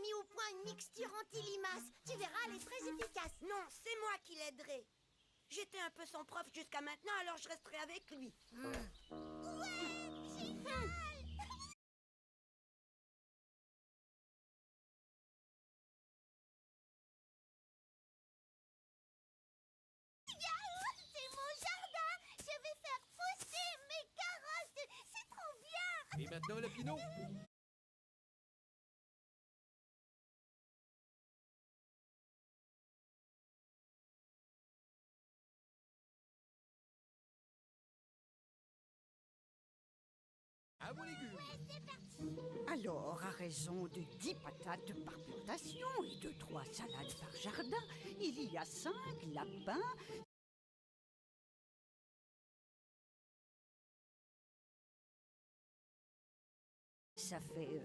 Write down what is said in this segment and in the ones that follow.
mis au point une mixture anti-limaces. Tu verras, elle est très efficace. Non, c'est moi qui l'aiderai. J'étais un peu son prof jusqu'à maintenant, alors je resterai avec lui. Ouais, génial. C'est mon jardin. Je vais faire pousser mes carottes. C'est trop bien. Et maintenant, Lapino? À vos légumes. C'est parti. Alors, à raison de 10 patates par plantation et de 3 salades par jardin, il y a 5 lapins. Ça fait...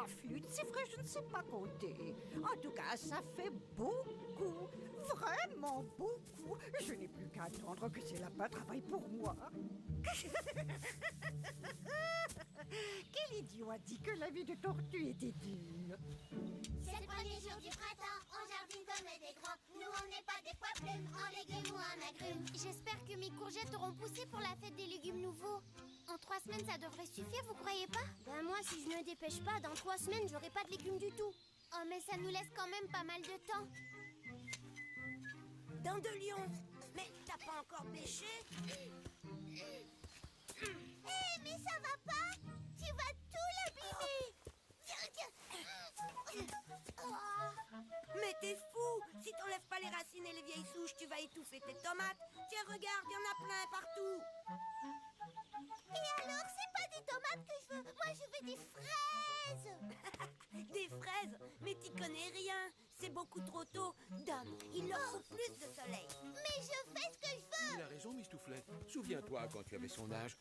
flûte, c'est vrai, je ne sais pas compter. En tout cas, ça fait beaucoup, vraiment beaucoup. Je n'ai plus qu'à attendre que ces lapins travaillent pour moi. Quel idiot a dit que la vie de tortue était dure? C'est le premier jour du printemps, on jardine comme des grands. Nous, on n'est pas des pois plumes, en légumes ou en agrumes. J'espère que mes courgettes auront poussé pour la fête des légumes nouveaux. En 3 semaines, ça devrait suffire, vous croyez pas? Ben moi, si je ne me dépêche pas, dans 3 semaines, j'aurai pas de légumes du tout. Oh, mais ça nous laisse quand même pas mal de temps. Dandelion, mais t'as pas encore pêché? Hé, mais ça va pas? Tu vas tout l'abîmer. Oh. Mais t'es fou! Si t'enlèves pas les racines et les vieilles souches, tu vas étouffer tes tomates. Tiens, regarde, il y en a plein partout. Et alors, c'est pas des tomates que je veux. Moi, je veux des fraises. Des fraises? Mais t'y connais rien. C'est beaucoup trop tôt. Dom, il leur faut plus de soleil. Mais je fais ce que je veux. Il a raison, Mistouflet. Souviens-toi, quand tu avais son âge,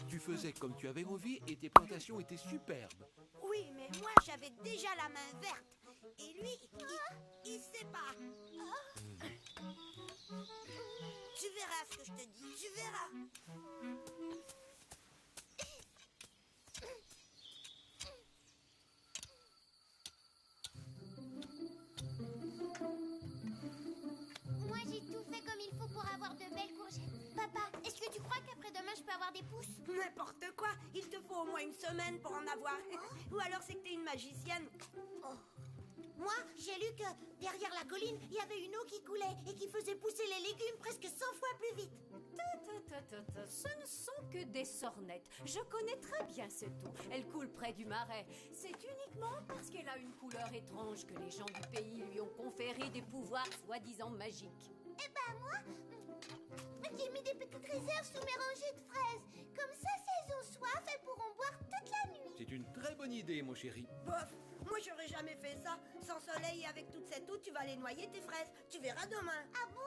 tu faisais comme tu avais envie et tes plantations étaient superbes. Oui, mais moi, j'avais déjà la main verte. Et lui, il sait pas. Tu verras ce que je te dis, tu verras. Moi, j'ai tout fait comme il faut pour avoir de belles courgettes. Papa, est-ce que tu crois qu'après-demain, je peux avoir des pousses? N'importe quoi, il te faut au moins une semaine pour en avoir. Ou alors c'est que t'es une magicienne. Oh. Moi, j'ai lu que derrière la colline, il y avait une eau qui coulait et qui faisait pousser les légumes presque 100 fois plus vite. Ce ne sont que des sornettes. Je connais très bien cette eau. Elle coule près du marais. C'est uniquement parce qu'elle a une couleur étrange que les gens du pays lui ont conféré des pouvoirs soi-disant magiques. Eh ben moi, j'ai mis des petites réserves sous mes rangées de fraises. Comme ça, si elles ont soif, elles pourront boire toute la nuit. C'est une très bonne idée, mon chéri. Bof, moi j'aurais jamais fait ça. Sans soleil et avec toute cette eau, tu vas les noyer tes fraises. Tu verras demain. Ah bon?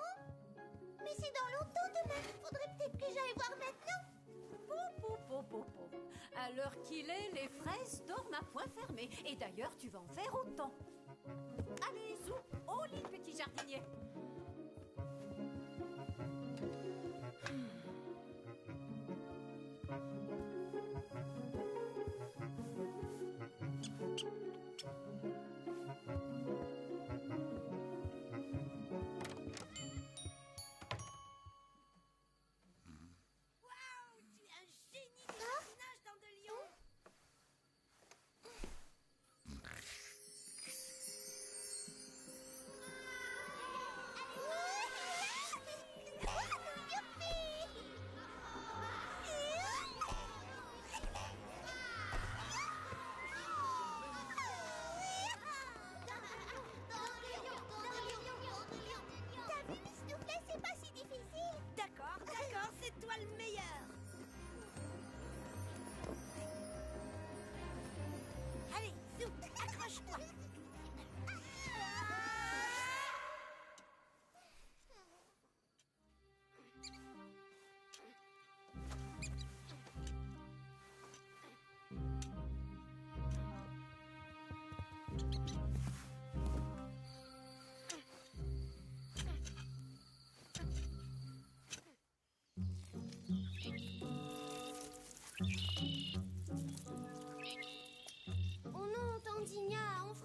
Mais c'est dans longtemps demain. Faudrait peut-être que j'aille voir maintenant. À l'heure qu'il est, les fraises dorment à point fermé. Et d'ailleurs, tu vas en faire autant. Allez, zou, au lit, petit jardinier. Waouh, tu es un génie du jardinage, Dandelion.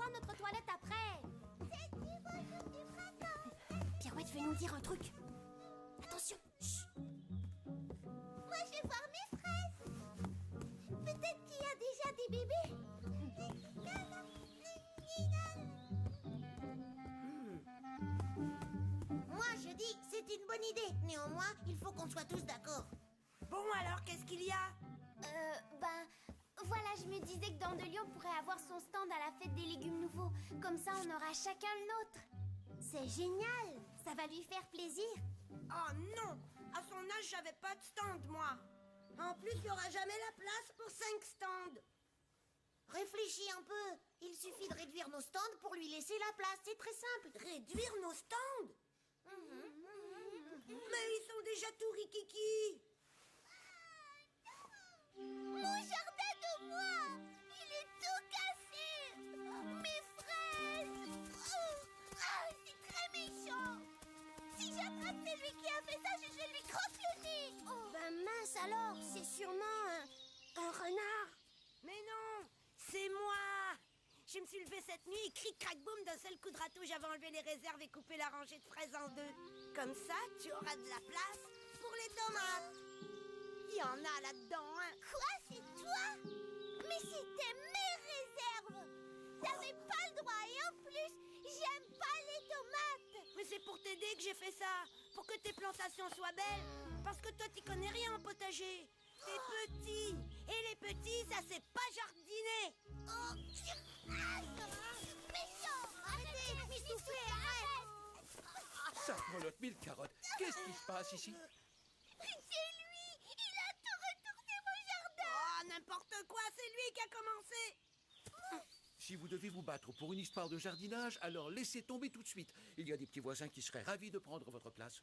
prendre notre toilette après. C'est du bonjour du printemps. Pirouette veut nous dire un truc. Attention. Chut. Moi, je vais voir mes fraises. Peut-être qu'il y a déjà des bébés. Moi, je dis, c'est une bonne idée. Néanmoins, il faut qu'on soit tous d'accord. Bon, alors, qu'est-ce qu'il y a? Voilà, je me disais que Dandelion pourrait avoir son stand à la fête des légumes nouveaux. Comme ça, on aura chacun le nôtre. C'est génial. Ça va lui faire plaisir. Oh non! À son âge, j'avais pas de stand, moi. En plus, il n'y aura jamais la place pour 5 stands. Réfléchis un peu. Il suffit de réduire nos stands pour lui laisser la place. C'est très simple. Réduire nos stands? Mais ils sont déjà tout rikiki. Mon jardin de moi, il est tout cassé. Mes fraises. C'est très méchant. Si j'attrape celui qui a fait ça, je lui croque le nez. Ben mince alors, c'est sûrement un renard. Mais non, c'est moi. Je me suis levée cette nuit et cric crac boum d'un seul coup de râteau, j'avais enlevé les réserves et coupé la rangée de fraises en deux. Comme ça, tu auras de la place pour les tomates. Il y en a là-dedans, hein. Quoi, c'est toi? Mais c'était mes réserves. T'avais pas le droit et en plus, j'aime pas les tomates. Mais c'est pour t'aider que j'ai fait ça, pour que tes plantations soient belles. Parce que toi, t'y connais rien en potager. T'es petit, et les petits, ça sait pas jardiner. Méchant. Arrêtez, m'essouffler, arrête. Ça grelotte mille carottes. Qu'est-ce qui se passe ici? C'est lui. Il a tout retourné mon jardin. Oh, n'importe quoi, c'est lui qui a commencé. Si vous devez vous battre pour une histoire de jardinage, alors laissez tomber tout de suite. Il y a des petits voisins qui seraient ravis de prendre votre place.